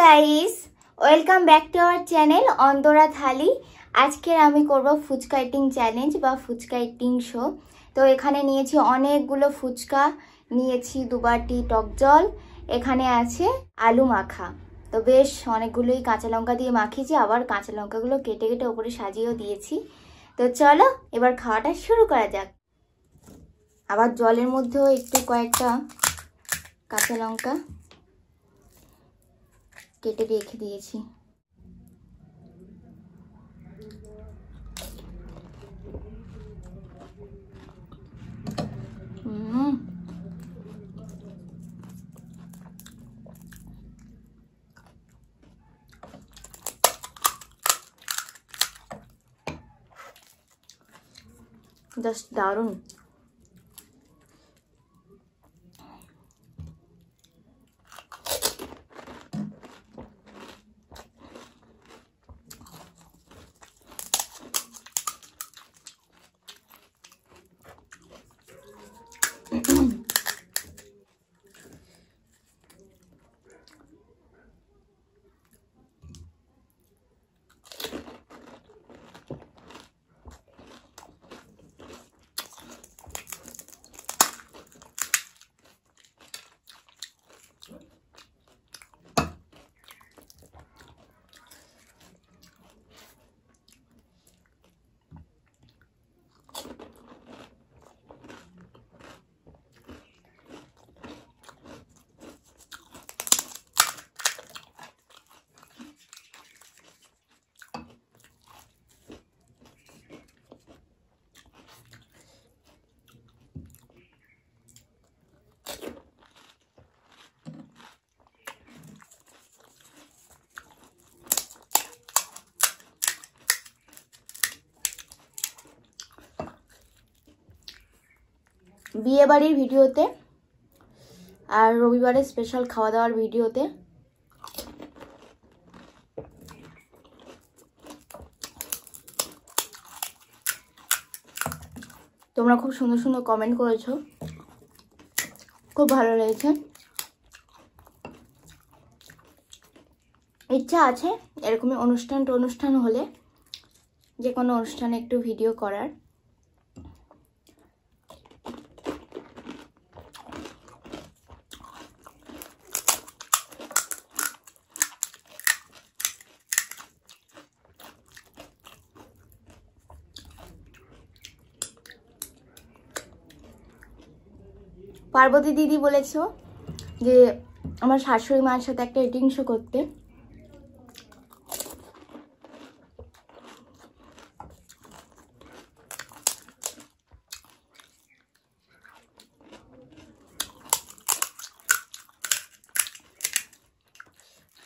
Guys, welcome back to our channel Antara Thali. আজকে আমি করব ফুচকা ইটিং চ্যালেঞ্জ বা ফুচকা ইটিং শো। তো এখানে নিয়েছি অনেকগুলো ফুচকা, নিয়েছি 2 বাটি টক জল, এখানে আছে আলু মাখা। তো বেশ অনেকগুলোই কাঁচা লঙ্কা দিয়ে মাখিয়েছি, আবার কাঁচা লঙ্কাগুলো কেটে কেটে ওপরে সাজিয়েও দিয়েছি। তো চলো এবার খাওয়াটা শুরু করা যাক। আবার জলের মধ্যেও একটু কয়েকটা কাঁচা লঙ্কা কেটে রেখে দিয়েছি। জাস্ট দারুণ। বিয়ে বাড়ির ভিডিওতে আর রবিবারের স্পেশাল খাওয়া দাওয়ার ভিডিওতে তোমরা খুব সুন্দর সুন্দর কমেন্ট করেছো, খুব ভালো লেগেছে। ইচ্ছা আছে এরকমই অনুষ্ঠান হলে যে কোনো অনুষ্ঠানে একটু ভিডিও করার। পার্বতী দিদি বলেছো যে আমার শাশুড়ি মায়ের সাথে একটা ইটিং শো করতে।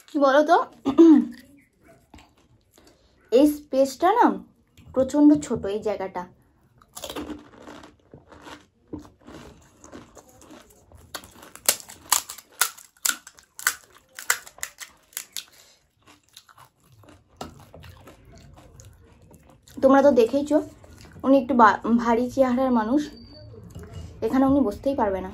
কি বলো তো, এই স্পেসটা না প্রচন্ড ছোট, এই জায়গাটা। তোমরা তো দেখেইছো উনি একটু ভারী চেহারার মানুষ, এখানে উনি বসতেই পারবে না।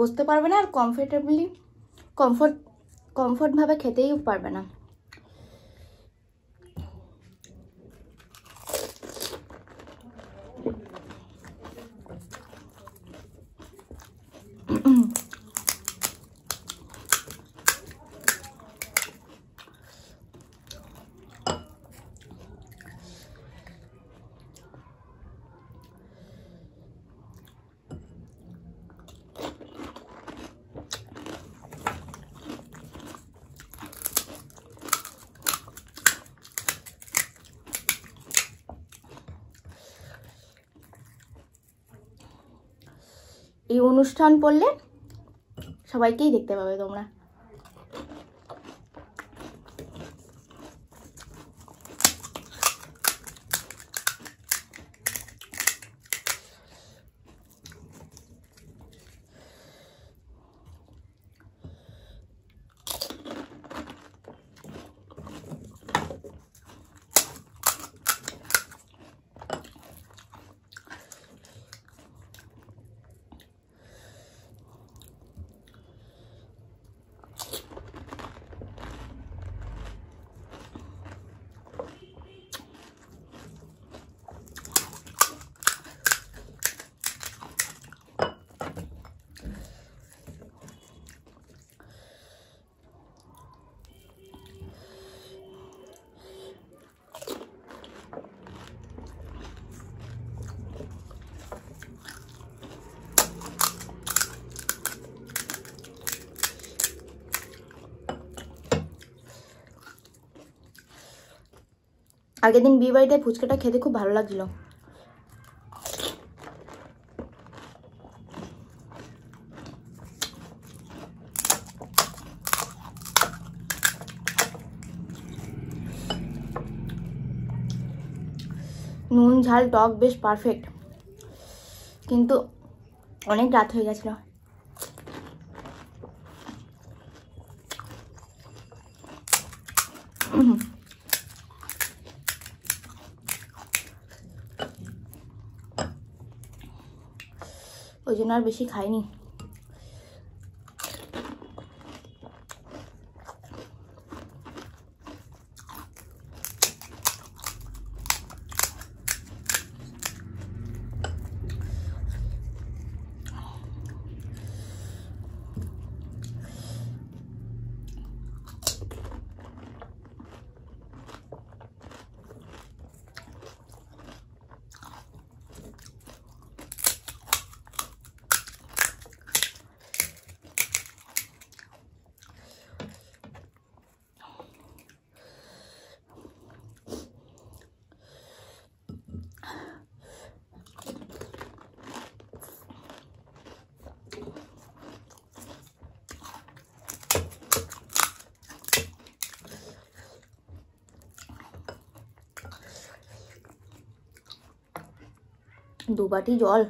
বসতে পারবে না আর কমফোর্ট ভাবে খেতেই পারবে না। এই অনুষ্ঠান পড়লে সবাইকেই দেখতে পাবে তোমরা। আগের দিন বিয়ে বাড়িতে ফুচকাটা খেতে খুব ভালো লাগছিল। নুন ঝাল টক বেশ পারফেক্ট, কিন্তু অনেক রাত হয়ে গেছিল। ওই জন্য আর বেশি খাইনি। দু বাটি জল।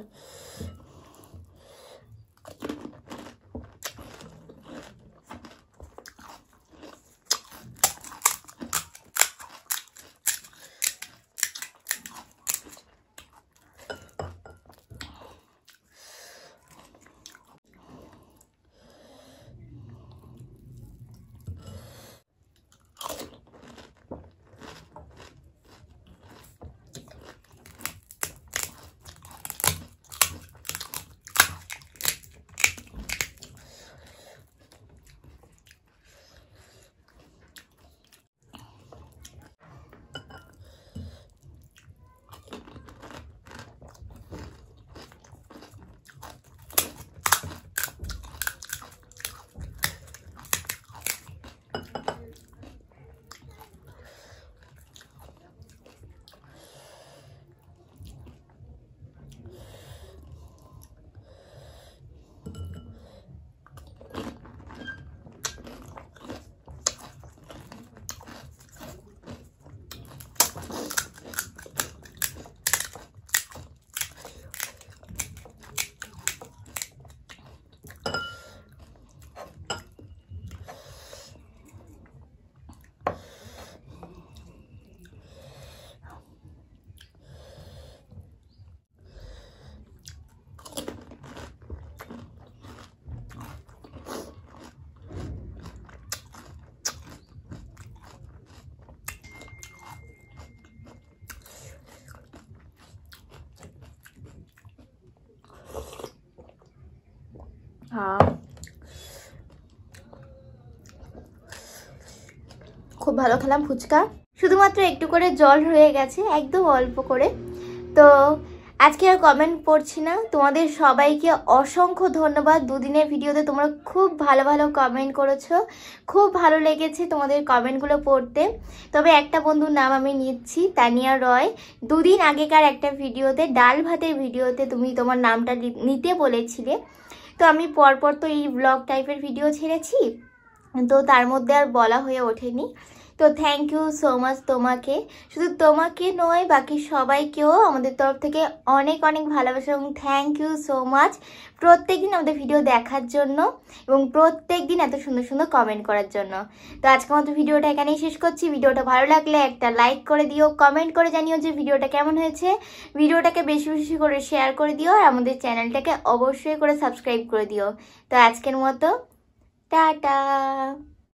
খুব ভালো খেলাম ফুচকা, শুধুমাত্র একটু করে জল রয়ে গেছে, একদম অল্প করে। তো আজকে আর কমেন্ট পড়ছি না, তোমাদের সবাইকে অসংখ্য ধন্যবাদ। দুদিনের ভিডিওতে তোমরা খুব ভালো ভালো কমেন্ট করেছো, খুব ভালো লেগেছে তোমাদের কমেন্টগুলো পড়তে। তবে একটা বন্ধুর নাম আমি নিচ্ছি, তানিয়া রয়। দুদিন আগেকার একটা ভিডিওতে, ডাল ভাতের ভিডিওতে তুমি তোমার নামটা নিতে বলেছিলে। তো আমি পরপর তো এই ব্লগ টাইপের ভিডিও ছেড়েছি, তো তার মধ্যে আর বলা হয়ে ওঠেনি। তো থ্যাংক ইউ সো মাচ তোমাকে, শুধু তোমাকে নয় বাকি সবাইকেও আমাদের তরফ থেকে অনেক অনেক ভালোবাসা এবং থ্যাংক ইউ সো মাচ প্রত্যেকদিন আমাদের ভিডিও দেখার জন্য এবং প্রত্যেকদিন এত সুন্দর সুন্দর কমেন্ট করার জন্য। তো আজকের মতো ভিডিওটা এখানেই শেষ করছি। ভিডিওটা ভালো লাগলে একটা লাইক করে দিও, কমেন্ট করে জানিও যে ভিডিওটা কেমন হয়েছে। ভিডিওটাকে বেশি বেশি করে শেয়ার করে দিও আর আমাদের চ্যানেলটাকে অবশ্যই করে সাবস্ক্রাইব করে দিও। তো আজকের মতো টাটা।